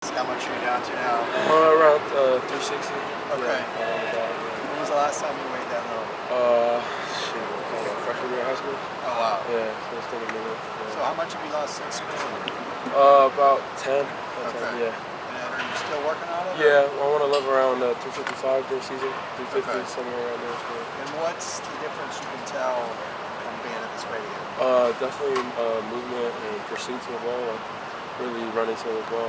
How much are you down to now? Around 360. Okay. Yeah, When was the last time you weighed that low? freshman year of high school. Oh, wow. Yeah, so it's been a minute. So how much have you lost since school? About 10. Okay. 10, yeah. And are you still working on it? Yeah, I want to live around 355 during season, 350, Okay. somewhere around there. So. And what's the difference you can tell from being at this weight again? Definitely movement and pursuit to the ball, like really running to the ball.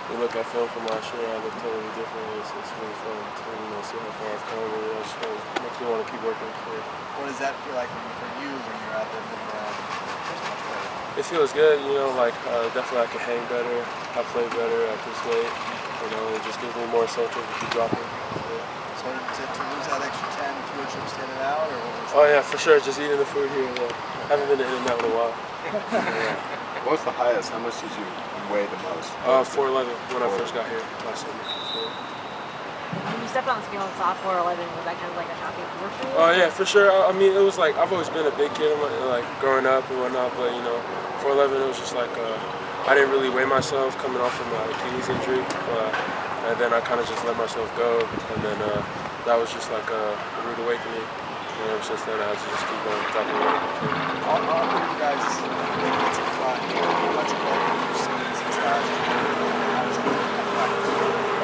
You look at film from last year, I look totally different. It's really fun to see how far I've come. It just makes me want to keep working. So. What does that feel like for you when you're out there moving around? It feels good, definitely I can hang better, I play better at this weight. It just gives me more incentive to keep dropping. So to lose that extra 10, fewer trips in and out, or what was Oh yeah, for sure, just eating the food here. Yeah. Haven't been in and out in a while. What was the highest? How much did you weigh the most? 411 when I first got here last summer. So. When you stepped on the scale and saw 411, was that kind of like a shocking number for you? Oh yeah, for sure. I mean, it was like I've always been a big kid, like growing up and whatnot. But 411, it was just like I didn't really weigh myself coming off of my Achilles injury, and then I kind of just let myself go, and then that was just like a rude awakening. And ever since then, I had to just keep going, dropping weight. All of you guys, defensive front, how much of that have you seen since last year?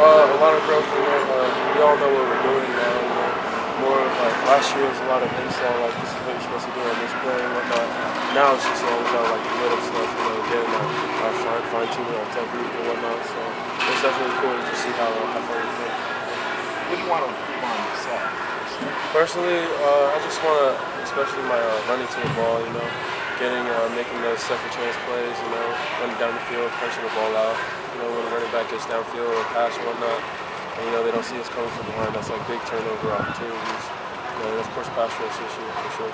A lot of growth in there. We all know what we're doing now. More of like last year was a lot of install, like this is what you're supposed to do on this play and whatnot. Now it's just all about like the little stuff, getting our fine-tuning our technique and whatnot. So it's definitely cool to see how far we go. What do you want to improve on yourself? Personally, I just want to, especially my running to the ball, making those second chance plays, running down the field, punching the ball out, when the running back gets downfield or pass or whatnot, and they don't see us coming from behind. That's like big turnover opportunities. And of course, pass rush issue for sure.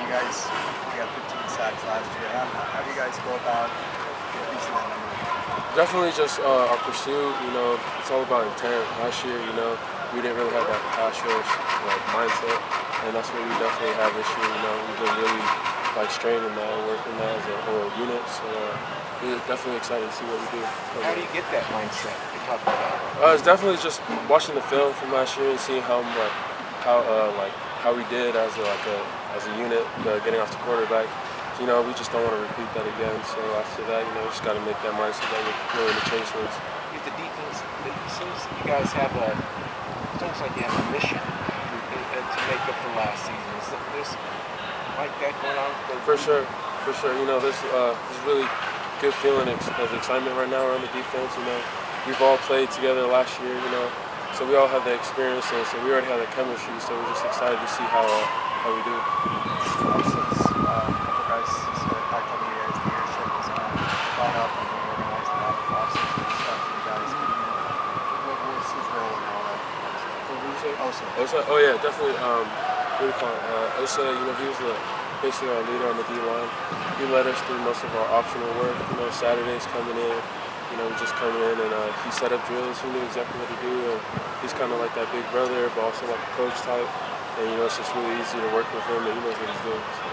You guys, got 15 sacks last year. How do you guys go about increasing that number? Definitely just our pursuit. It's all about intent. Last year, we didn't really have that pass rush mindset, and that's what we definitely have this year. We've been really straining that and working that as a whole unit. So we're definitely excited to see what we do. How do you get that mindset you're talking about? It's definitely just watching the film from last year and seeing how we did as a unit, getting off the quarterback. We just don't want to repeat that again. So after that, we just got to make that mindset that we're willing to change things. With the defense, it seems you guys have it's almost like you have a mission to make up for last season. There's like that going on? For sure. There's really good feeling of excitement right now around the defense. We've all played together last year, so we all have that experience, and so we already have that chemistry, so we're just excited to see how we do. Since a couple guys said back over the years, the leadership has kind of gone up and organized a lot of off-season stuff for you guys. What was his role in all that? Osa. Oh yeah, definitely. What do you call it? Osa, he was basically our leader on the D-line. He led us through most of our optional work. Saturdays coming in, we just come in and he set up drills. He knew exactly what to do. And he's kind of like that big brother, but also like a coach type. And it's just really easy to work with him, and he knows what he's doing. So.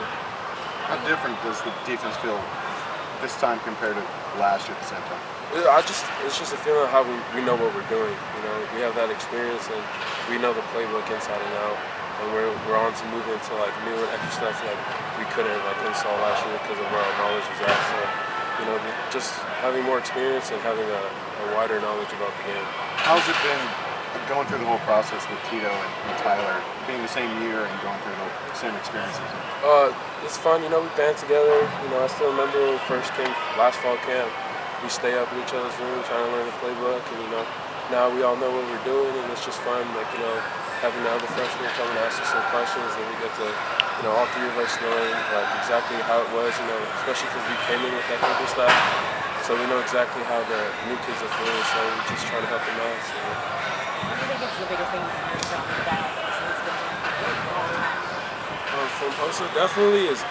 How different does the defense feel this time compared to last year at the same time? It's just a feeling of how we know what we're doing. We have that experience, and we know the playbook inside and out. And we're on to move into new and extra stuff we couldn't install last year because of where our knowledge was at. So, just having more experience and having a wider knowledge about the game. How's it been going through the whole process with Tito and Tyler, being the same year and going through the same experiences? It's fun. We band together. I still remember when we first came last fall camp. We stay up in each other's room trying to learn the playbook, and now we all know what we're doing, and it's just fun. Having the other freshmen come and ask us some questions, and we get to, all three of us knowing exactly how it was, especially because we came in with that coaching staff, so we know exactly how the new kids are feeling. So we just try to help them out. So. What do you think is the biggest thing you've learned from the guy since From Osa definitely is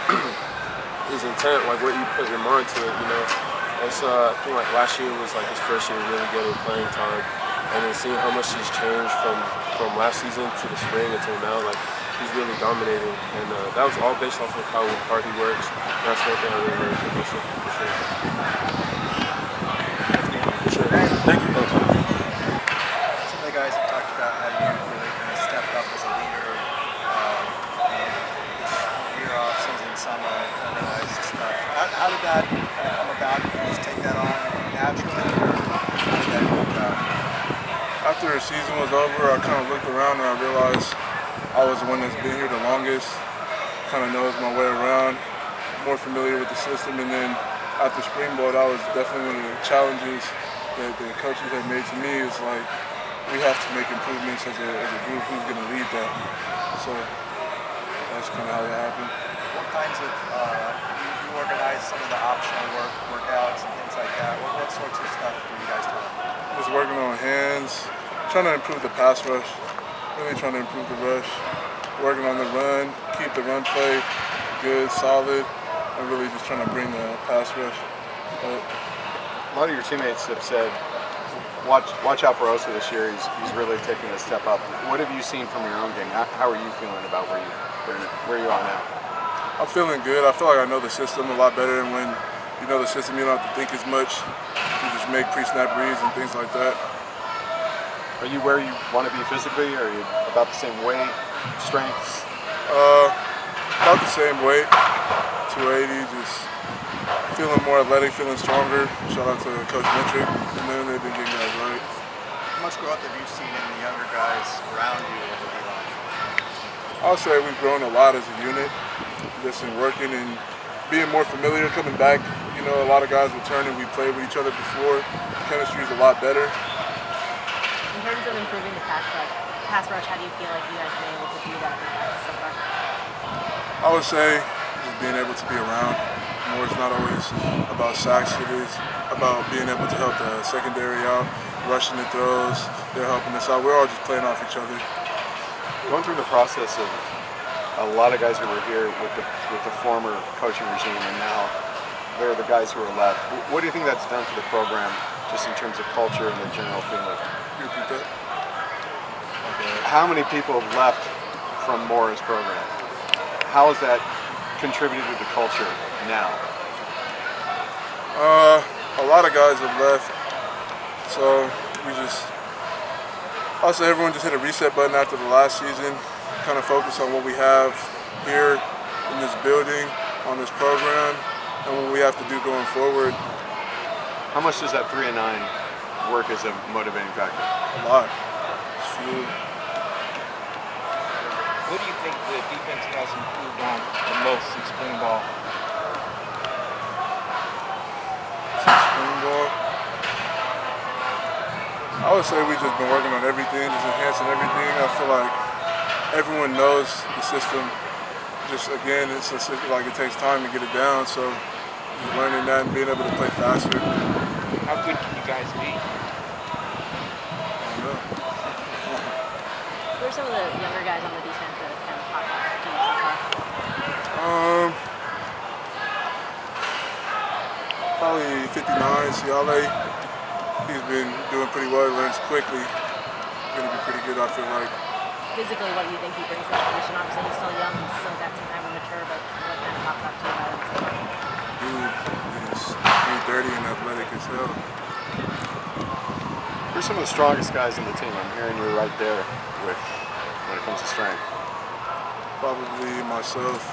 intent, what you put your mind to it. I think last year was his first year really getting playing time. And then seeing how much he's changed from last season to the spring until now, he's really dominating. And that was all based off of how hard he works. And that's one thing I really learned from Bishop, for sure. Thank you. Thanks. Some of the guys have talked about how you really kind of stepped up as a leader. This year off season, summer, organized stuff. How did that kind of come about? Did you just take that on naturally, or how did that come about? After the season was over, I kind of looked around and I realized I was the one that's been here the longest, kind of knows my way around, more familiar with the system. And then after Springboard, I was definitely one of the challenges that the coaches had made to me is like, we have to make improvements as a group. Who's going to lead that? So that's kind of how that happened. What kinds of, you organized some of the optional workouts and things like that. What sorts of stuff were you guys doing? Just working on hands, trying to improve the pass rush, really trying to improve the rush, working on the run, keep the run play good, solid, and really just trying to bring the pass rush. But a lot of your teammates have said, watch out for Osa this year. He's really taking a step up. What have you seen from your own game? How are you feeling about where you are now? I'm feeling good. I feel like I know the system a lot better, and when you know the system, you don't have to think as much. You just make pre-snap reads and things like that. Are you where you want to be physically? Are you about the same weight, strength? About the same weight, 280, just feeling more athletic, feeling stronger. Shout out to Coach Metric, and then they've been getting guys right. How much growth have you seen in the younger guys around you over the line? I'll say we've grown a lot as a unit, just in working and being more familiar, coming back. You know, a lot of guys returning. We played with each other before. Chemistry is a lot better. In terms of improving the pass rush, how do you feel like you guys have been able to do that so far? I would say just being able to be around more. It's not always about sacks. It is about being able to help the secondary out, rushing the throws. They're helping us out. We're all just playing off each other. Going through the process of a lot of guys who were here with the former coaching regime, and now they're the guys who are left. What do you think that's done for the program, just in terms of culture and the general feeling? Can you repeat that? Okay. How many people have left from Mora's program? How has that contributed to the culture now? A lot of guys have left, so I'll say everyone just hit a reset button after the last season, kind of focus on what we have here in this building, on this program, and what we have to do going forward. How much does that 3-9 work as a motivating factor? A lot. It's fuel. What do you think the defense has improved on the most in spring ball? Spring ball. I would say we've just been working on everything, just enhancing everything. I feel like everyone knows the system. Just again, it's a system, like it takes time to get it down. So just learning that and being able to play faster. How good can you guys be? I don't know. Who are some of the younger guys on the defense that have kind of popped out to you so far? Probably 59, Ciale. He's been doing pretty well. He learns quickly. Going to be pretty good, I feel like. Physically, what do you think he brings to the position? Obviously, he's still young, he's still got some time to mature, but what kind of pops out to you about him? Dude is 330 and athletic as hell. Who's some of the strongest guys in the team? I'm hearing you're right there with when it comes to strength. Probably myself,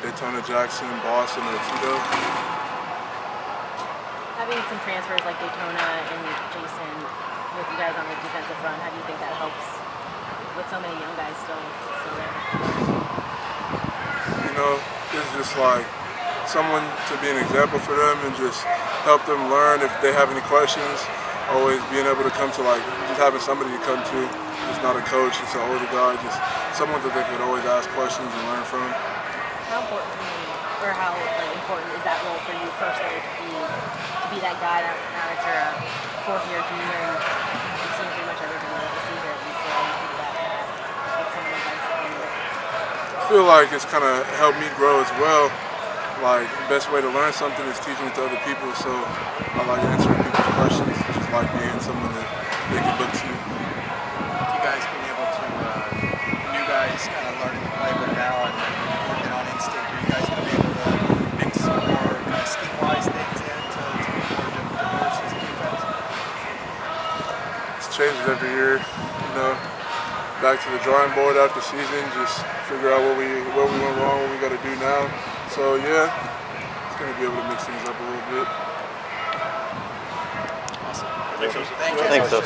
Daytona Jackson, Boston, and Tito. Having some transfers like Daytona and Jason with you guys on the defensive front, how do you think that helps with so many young guys still there? You know, it's just like someone to be an example for them and just help them learn if they have any questions. Always being able to come to just having somebody to come to. It's not a coach, it's an older guy, just someone that they could always ask questions and learn from. How important important is that role for you personally to be that guy now that you're a fourth-year junior and you've seen pretty much everything there is to see here at UCLA and do that with some of the guys that you I feel like it's kind of helped me grow as well. Like, the best way to learn something is teaching it to other people, so I like answering people's questions, just like being someone that they can look to. You guys being able to, new guys kind of learning the playbook now and working on instinct, are you guys going to be able to mix some more kind of scheme-wise things in to be more diverse as a defense? changes every year. You know, back to the drawing board after season, just figure out what we went wrong, what we got to do now. So yeah, it's gonna be able to mix things up a little bit. Awesome. Thanks, Joseph. Thanks, Joseph.